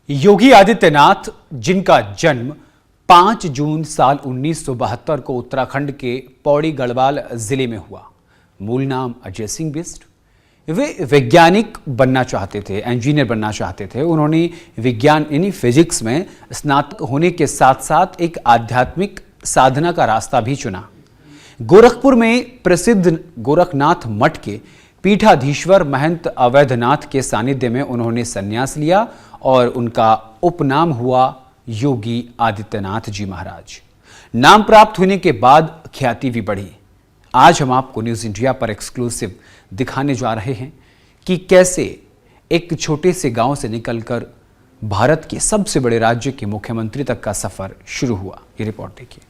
योगी आदित्यनाथ, जिनका जन्म 5 जून साल 1972 को उत्तराखंड के पौड़ी गढ़वाल जिले में हुआ। मूल नाम अजय सिंह बिष्ट। वे वैज्ञानिक बनना चाहते थे, इंजीनियर बनना चाहते थे। उन्होंने विज्ञान यानी फिजिक्स में स्नातक होने के साथ साथ एक आध्यात्मिक साधना का रास्ता भी चुना। गोरखपुर में प्रसिद्ध गोरखनाथ मठ के पीठाधीश्वर महंत अवैधनाथ के सानिध्य में उन्होंने संन्यास लिया और उनका उपनाम हुआ योगी आदित्यनाथ जी महाराज। नाम प्राप्त होने के बाद ख्याति भी बढ़ी। आज हम आपको न्यूज़ इंडिया पर एक्सक्लूसिव दिखाने जा रहे हैं कि कैसे एक छोटे से गांव से निकलकर भारत के सबसे बड़े राज्य के मुख्यमंत्री तक का सफर शुरू हुआ। ये रिपोर्ट देखिए।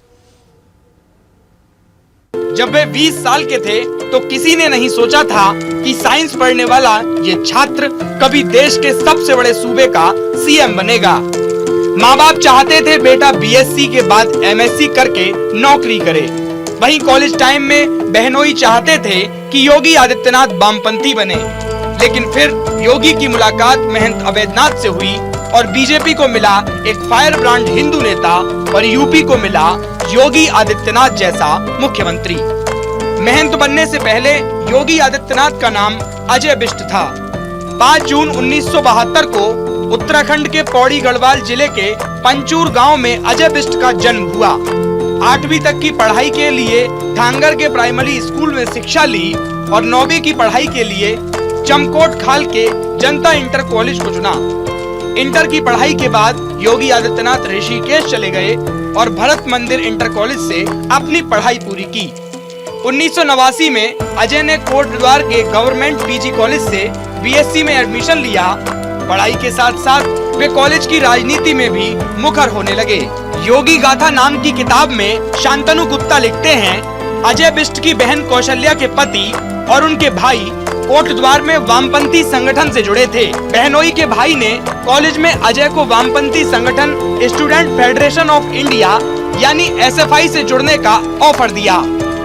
जब वे 20 साल के थे तो किसी ने नहीं सोचा था कि साइंस पढ़ने वाला ये छात्र कभी देश के सबसे बड़े सूबे का सीएम बनेगा। माँ बाप चाहते थे बेटा बीएससी के बाद एमएससी करके नौकरी करे। वहीं कॉलेज टाइम में बहनोई चाहते थे कि योगी आदित्यनाथ वामपंथी बने। लेकिन फिर योगी की मुलाकात महंत अवैधनाथ से हुई और बीजेपी को मिला एक फायर ब्रांड हिंदू नेता और यूपी को मिला योगी आदित्यनाथ जैसा मुख्यमंत्री। महंत बनने से पहले योगी आदित्यनाथ का नाम अजय बिष्ट था। 5 जून 1972 को उत्तराखंड के पौड़ी गढ़वाल जिले के पंचूर गांव में अजय बिष्ट का जन्म हुआ। 8वीं तक की पढ़ाई के लिए धांगर के प्राइमरी स्कूल में शिक्षा ली और 9वीं की पढ़ाई के लिए चमकोट खाल के जनता इंटर कॉलेज को चुना। इंटर की पढ़ाई के बाद योगी आदित्यनाथ ऋषिकेश चले गए और भरत मंदिर इंटर कॉलेज से अपनी पढ़ाई पूरी की। 1989 में अजय ने कोटद्वार के गवर्नमेंट पीजी कॉलेज से बीएससी में एडमिशन लिया। पढ़ाई के साथ साथ वे कॉलेज की राजनीति में भी मुखर होने लगे। योगी गाथा नाम की किताब में शांतनु गुप्ता लिखते हैं, अजय बिष्ट की बहन कौशल्या के पति और उनके भाई कोटद्वार में वामपंथी संगठन से जुड़े थे। बहनोई के भाई ने कॉलेज में अजय को वामपंथी संगठन स्टूडेंट फेडरेशन ऑफ इंडिया यानी एसएफआई से जुड़ने का ऑफर दिया,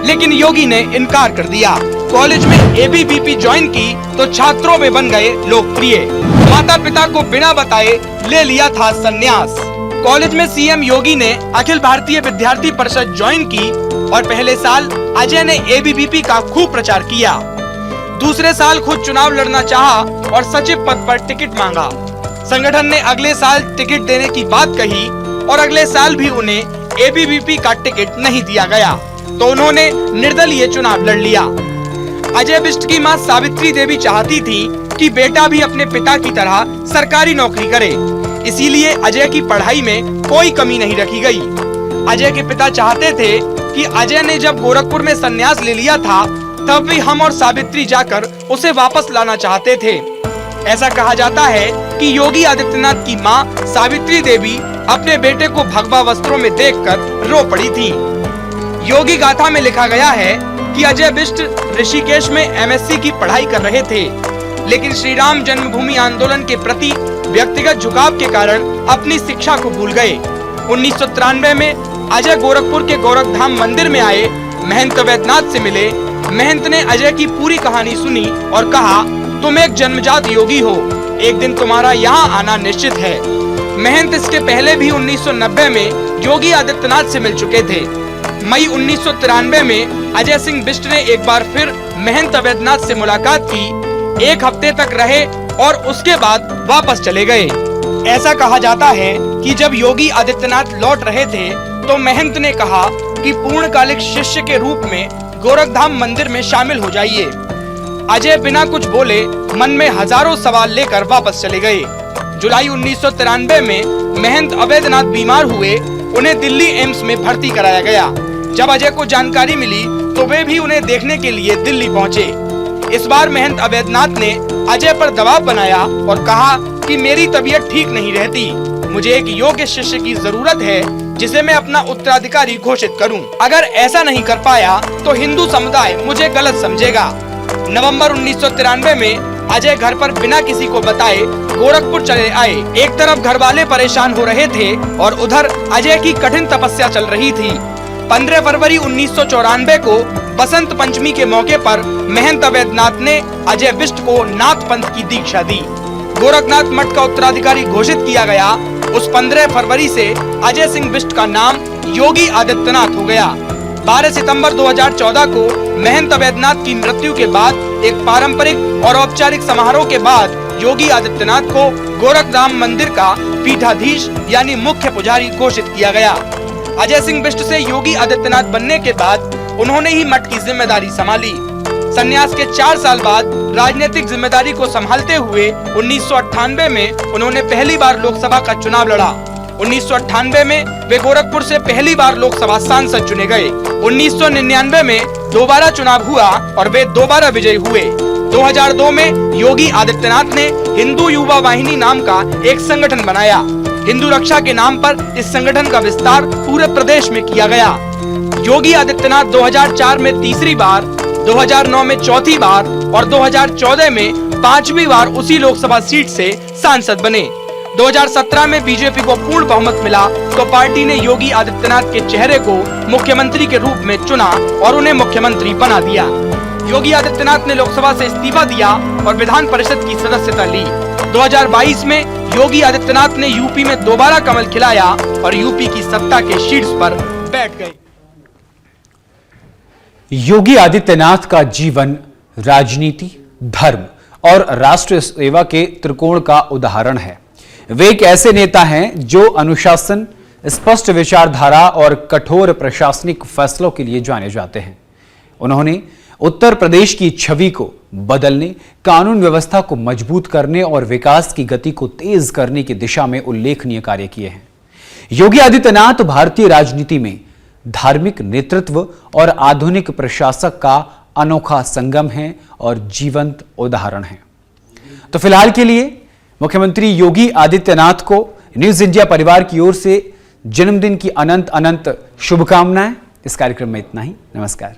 लेकिन योगी ने इनकार कर दिया। कॉलेज में एबीवीपी ज्वाइन की तो छात्रों में बन गए लोकप्रिय। माता पिता को बिना बताए ले लिया था संन्यास। कॉलेज में सीएम योगी ने अखिल भारतीय विद्यार्थी परिषद ज्वाइन की और पहले साल अजय ने एबीवीपी का खूब प्रचार किया। दूसरे साल खुद चुनाव लड़ना चाहा और सचिव पद पर टिकट मांगा। संगठन ने अगले साल टिकट देने की बात कही और अगले साल भी उन्हें एबीवीपी का टिकट नहीं दिया गया, तो उन्होंने निर्दलीय चुनाव लड़ लिया। अजय बिष्ट की मां सावित्री देवी चाहती थी कि बेटा भी अपने पिता की तरह सरकारी नौकरी करे, इसीलिए अजय की पढ़ाई में कोई कमी नहीं रखी गई। अजय के पिता चाहते थे कि अजय ने जब गोरखपुर में संन्यास ले लिया था तब भी हम और सावित्री जाकर उसे वापस लाना चाहते थे। ऐसा कहा जाता है कि योगी आदित्यनाथ की मां सावित्री देवी अपने बेटे को भगवा वस्त्रों में देखकर रो पड़ी थी। योगी गाथा में लिखा गया है कि अजय बिष्ट ऋषिकेश में एमएससी की पढ़ाई कर रहे थे, लेकिन श्री राम जन्मभूमि आंदोलन के प्रति व्यक्तिगत झुकाव के कारण अपनी शिक्षा को भूल गए। 1993 में अजय गोरखपुर के गोरखधाम मंदिर में आए, महंत अवैधनाथ से मिले। महंत ने अजय की पूरी कहानी सुनी और कहा, तुम एक जन्मजात योगी हो, एक दिन तुम्हारा यहाँ आना निश्चित है। महंत इसके पहले भी 1990 में योगी आदित्यनाथ से मिल चुके थे। मई 1993 में अजय सिंह बिष्ट ने एक बार फिर महंत अवैधनाथ से मुलाकात की। 1 हफ्ते तक रहे और उसके बाद वापस चले गए। ऐसा कहा जाता है कि जब योगी आदित्यनाथ लौट रहे थे तो महंत ने कहा कि पूर्णकालिक शिष्य के रूप में गोरखधाम मंदिर में शामिल हो जाइए। अजय बिना कुछ बोले मन में हजारों सवाल लेकर वापस चले गए। जुलाई 1993 में महंत अवैधनाथ बीमार हुए, उन्हें दिल्ली एम्स में भर्ती कराया गया। जब अजय को जानकारी मिली तो वे भी उन्हें देखने के लिए दिल्ली पहुंचे। इस बार महंत अवैधनाथ ने अजय पर दबाव बनाया और कहा कि मेरी तबीयत ठीक नहीं रहती, मुझे एक योग्य शिष्य की जरूरत है जिसे मैं अपना उत्तराधिकारी घोषित करूं। अगर ऐसा नहीं कर पाया तो हिंदू समुदाय मुझे गलत समझेगा। नवंबर 1993 में अजय घर पर बिना किसी को बताए गोरखपुर चले आए। एक तरफ घर वाले परेशान हो रहे थे और उधर अजय की कठिन तपस्या चल रही थी। 15 फरवरी 1994 को बसंत पंचमी के मौके पर महंत अवैधनाथ ने अजय बिष्ट को नाथ पंथ की दीक्षा दी। गोरखनाथ मठ का उत्तराधिकारी घोषित किया गया, उस 15 फरवरी से अजय सिंह बिष्ट का नाम योगी आदित्यनाथ हो गया। 12 सितंबर 2014 को महंत वैद्यनाथ की मृत्यु के बाद एक पारंपरिक और औपचारिक समारोह के बाद योगी आदित्यनाथ को गोरखधाम मंदिर का पीठाधीश यानी मुख्य पुजारी घोषित किया गया। अजय सिंह बिष्ट से योगी आदित्यनाथ बनने के बाद उन्होंने ही मठ की जिम्मेदारी संभाली। संन्यास के 4 साल बाद राजनीतिक जिम्मेदारी को संभालते हुए 1998 में उन्होंने पहली बार लोकसभा का चुनाव लड़ा। 1998 में वे गोरखपुर से पहली बार लोकसभा सांसद चुने गए। 1999 में दोबारा चुनाव हुआ और वे दोबारा विजयी हुए। 2002 में योगी आदित्यनाथ ने हिंदू युवा वाहिनी नाम का एक संगठन बनाया। हिंदू रक्षा के नाम पर इस संगठन का विस्तार पूरे प्रदेश में किया गया। योगी आदित्यनाथ 2004 में तीसरी बार, 2009 में चौथी बार और 2014 में 5वीं बार उसी लोकसभा सीट से सांसद बने। 2017 में बीजेपी को पूर्ण बहुमत मिला तो पार्टी ने योगी आदित्यनाथ के चेहरे को मुख्यमंत्री के रूप में चुना और उन्हें मुख्यमंत्री बना दिया। योगी आदित्यनाथ ने लोकसभा से इस्तीफा दिया और विधान परिषद की सदस्यता ली। 2022 में योगी आदित्यनाथ ने यूपी में दोबारा कमल खिलाया और यूपी की सत्ता के शीर्ष पर बैठ गए। योगी आदित्यनाथ का जीवन राजनीति, धर्म और राष्ट्र सेवा के त्रिकोण का उदाहरण है। वे एक ऐसे नेता हैं जो अनुशासन, स्पष्ट विचारधारा और कठोर प्रशासनिक फैसलों के लिए जाने जाते हैं। उन्होंने उत्तर प्रदेश की छवि को बदलने, कानून व्यवस्था को मजबूत करने और विकास की गति को तेज करने की दिशा में उल्लेखनीय कार्य किए हैं। योगी आदित्यनाथ भारतीय राजनीति में धार्मिक नेतृत्व और आधुनिक प्रशासक का अनोखा संगम है और जीवंत उदाहरण है। तो फिलहाल के लिए मुख्यमंत्री योगी आदित्यनाथ को न्यूज इंडिया परिवार की ओर से जन्मदिन की अनंत अनंत शुभकामनाएं। इस कार्यक्रम में इतना ही। नमस्कार।